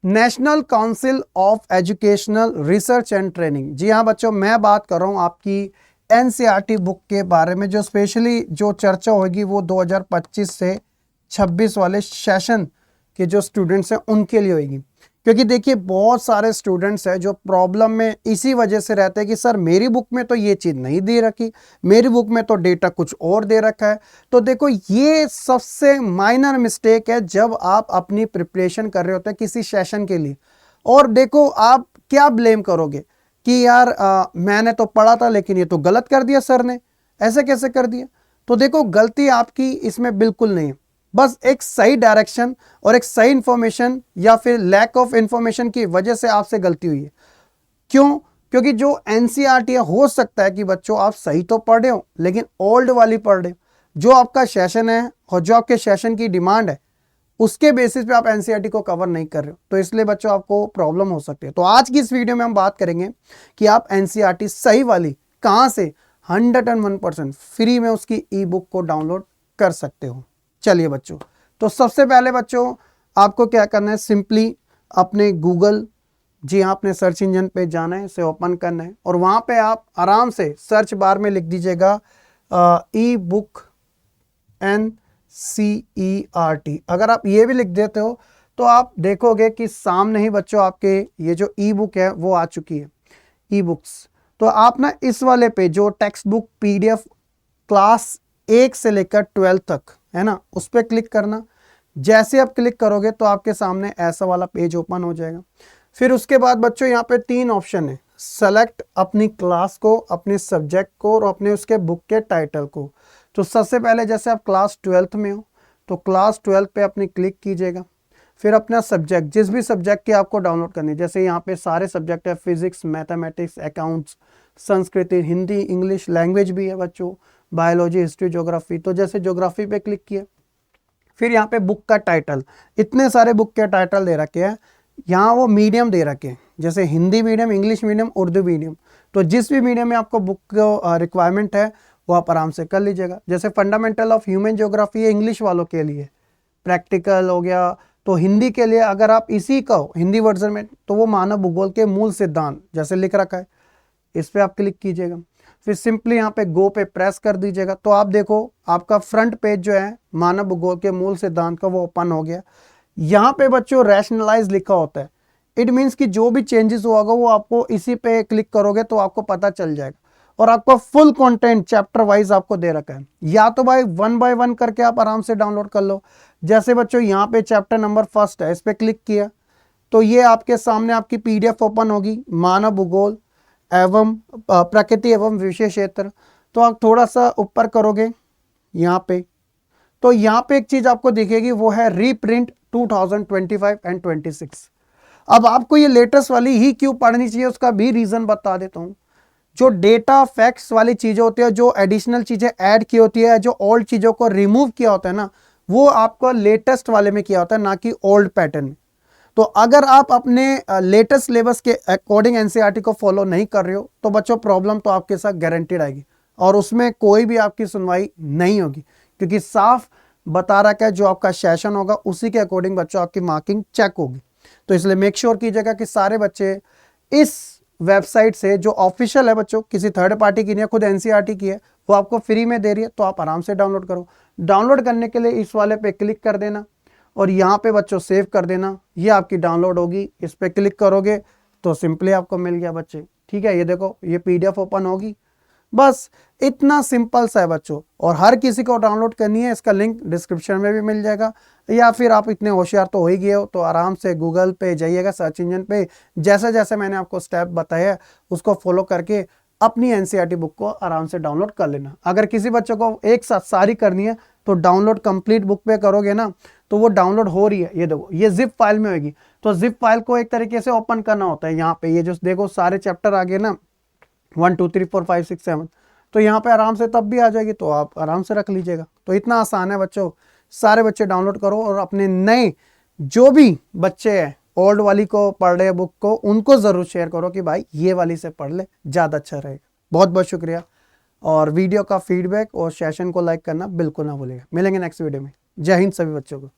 National Council of Educational Research and Training. जी हाँ बच्चों, मैं बात कर रहा हूँ आपकी एनसीईआरटी बुक के बारे में, जो स्पेशली जो चर्चा होगी वो 2025 से 26 वाले सेशन के जो स्टूडेंट्स हैं उनके लिए होगी। क्योंकि देखिए बहुत सारे स्टूडेंट्स हैं जो प्रॉब्लम में इसी वजह से रहते हैं कि सर मेरी बुक में तो ये चीज़ नहीं दे रखी, मेरी बुक में तो डेटा कुछ और दे रखा है। तो देखो ये सबसे माइनर मिस्टेक है जब आप अपनी प्रिपरेशन कर रहे होते हैं किसी सेशन के लिए। और देखो आप क्या ब्लेम करोगे कि यार मैंने तो पढ़ा था लेकिन ये तो गलत कर दिया सर ने, ऐसे कैसे कर दिया। तो देखो गलती आपकी इसमें बिल्कुल नहीं है, बस एक सही डायरेक्शन और एक सही इंफॉर्मेशन या फिर लैक ऑफ इंफॉर्मेशन की वजह से आपसे गलती हुई है। क्यों? क्योंकि जो एनसीईआरटी हो सकता है कि बच्चों आप सही तो पढ़ रहे हो लेकिन ओल्ड वाली पढ़ रहे हो, जो आपका सेशन है और जो आपके सेशन की डिमांड है उसके बेसिस पे आप एनसीईआरटी को कवर नहीं कर रहे हो, तो इसलिए बच्चों आपको प्रॉब्लम हो सकती है। तो आज की इस वीडियो में हम बात करेंगे कि आप एनसीईआरटी सही वाली कहां से 101% फ्री में उसकी ई बुक को डाउनलोड कर सकते हो। चलिए बच्चों, तो सबसे पहले बच्चों आपको क्या करना है, सिंपली अपने गूगल, जी हाँ अपने सर्च इंजन पे जाना है, इसे ओपन करना है और वहाँ पे आप आराम से सर्च बार में लिख दीजिएगा ई बुक NCERT। अगर आप ये भी लिख देते हो तो आप देखोगे कि सामने ही बच्चों आपके ये जो ई बुक है वो आ चुकी है, ई बुक्स। तो आप ना इस वाले पे जो टेक्स्ट बुक PDF क्लास 1 से लेकर 12 तक है ना, उस पर क्लिक करना। जैसे आप क्लिक करोगे तो आपके सामने ऐसा वाला पेज ओपन हो जाएगा। फिर उसके बाद बच्चों यहाँ पे 3 ऑप्शन है, सेलेक्ट अपनी क्लास को, अपने सब्जेक्ट को और अपने उसके बुक के टाइटल को। तो सबसे पहले जैसे आप क्लास 12th में हो तो क्लास 12 पे अपनी क्लिक कीजिएगा। फिर अपना सब्जेक्ट, जिस भी सब्जेक्ट की आपको डाउनलोड करनी है, जैसे यहाँ पे सारे सब्जेक्ट है, फिजिक्स, मैथमेटिक्स, अकाउंट्स, संस्कृति, हिंदी, इंग्लिश लैंग्वेज भी है बच्चों, बायोलॉजी, हिस्ट्री, ज्योग्राफी। तो जैसे ज्योग्राफी पे क्लिक किया, फिर यहाँ पे बुक का टाइटल, इतने सारे बुक के टाइटल दे रखे हैं। यहाँ वो मीडियम दे रखे हैं, जैसे Hindi medium, English medium, Urdu medium. तो जिस भी मीडियम में आपको बुक को रिक्वायरमेंट है वो आप आराम से कर लीजिएगा। जैसे फंडामेंटल ऑफ ह्यूमन ज्योग्राफी है इंग्लिश वालों के लिए, प्रैक्टिकल हो गया। तो हिंदी के लिए अगर आप इसी का हिंदी वर्जन में, तो वो मानव भूगोल के मूल सिद्धांत जैसे लिख रखा है, इस पर आप क्लिक कीजिएगा। फिर सिंपली यहाँ पे गो पे प्रेस कर दीजिएगा। तो आप देखो आपका फ्रंट पेज जो है मानव भूगोल के मूल सिद्धांत का वो ओपन हो गया। यहाँ पे बच्चों रैशनलाइज लिखा होता है, इट मीन्स कि जो भी चेंजेस होगा वो आपको इसी पे क्लिक करोगे तो आपको पता चल जाएगा। और आपको फुल कंटेंट चैप्टर वाइज आपको दे रखा है, या तो भाई 1 बाय 1 करके आप आराम से डाउनलोड कर लो। जैसे बच्चों यहाँ पे चैप्टर नंबर 1 है, इस पे क्लिक किया तो ये आपके सामने आपकी PDF ओपन होगी, मानव भूगोल एवं प्रकृति एवं विशेष क्षेत्र। तो आप थोड़ा सा ऊपर करोगे यहाँ पे, तो यहाँ पे एक चीज आपको दिखेगी, वो है रीप्रिंट 2025 एंड 26। अब आपको ये लेटेस्ट वाली ही क्यों पढ़नी चाहिए उसका भी रीजन बता देता हूँ। जो डेटा फैक्ट्स वाली चीजें होती है, जो एडिशनल चीजें ऐड की होती है, जो ओल्ड चीजों को रिमूव किया होता है ना, वो आपको लेटेस्ट वाले में किया होता है, ना कि ओल्ड पैटर्न में। तो अगर आप अपने लेटेस्ट सिलेबस के अकॉर्डिंग एनसीईआरटी को फॉलो नहीं कर रहे हो तो बच्चों प्रॉब्लम तो आपके साथ गारंटीड आएगी और उसमें कोई भी आपकी सुनवाई नहीं होगी, क्योंकि साफ बता रखा है जो आपका सेशन होगा उसी के अकॉर्डिंग बच्चों आपकी मार्किंग चेक होगी। तो इसलिए मेक श्योर कीजिएगा कि सारे बच्चे इस वेबसाइट से, जो ऑफिशियल है बच्चों, किसी थर्ड पार्टी की नहीं है, खुद एनसीईआरटी की है, वो आपको फ्री में दे रही है, तो आप आराम से डाउनलोड करो। डाउनलोड करने के लिए इस वाले पे क्लिक कर देना और यहाँ पे बच्चों सेव कर देना, ये आपकी डाउनलोड होगी। इस पे क्लिक करोगे तो सिंपली आपको मिल गया बच्चे, ठीक है। ये देखो ये PDF ओपन होगी, बस इतना सिंपल सा है बच्चों। और हर किसी को डाउनलोड करनी है, इसका लिंक डिस्क्रिप्शन में भी मिल जाएगा, या फिर आप इतने होशियार तो हो ही गए हो तो आराम से गूगल पे जाइएगा, सर्च इंजन पे, जैसे जैसे मैंने आपको स्टेप बताया उसको फॉलो करके अपनी एनसीईआरटी बुक को आराम से डाउनलोड कर लेना। अगर किसी बच्चे को एक साथ सारी करनी है तो डाउनलोड कंप्लीट बुक पे करोगे ना, तो वो डाउनलोड हो रही है, ये देखो ये जिप फाइल में होगी। तो जिप फाइल को एक तरीके से ओपन करना होता है, यहाँ पे ये जो देखो सारे चैप्टर आ गए ना, 1 2 3 4 5 6 7, तो यहाँ पे आराम से तब भी आ जाएगी, तो आप आराम से रख लीजिएगा। तो इतना आसान है बच्चों, सारे बच्चे डाउनलोड करो और अपने नए जो भी बच्चे हैं ओल्ड वाली को पढ़ रहे बुक को, उनको जरूर शेयर करो कि भाई ये वाली से पढ़ ले, ज़्यादा अच्छा रहेगा। बहुत बहुत शुक्रिया, और वीडियो का फीडबैक और सेशन को लाइक करना बिल्कुल ना भूलिएगा। मिलेंगे नेक्स्ट वीडियो में। जय हिंद सभी बच्चों को।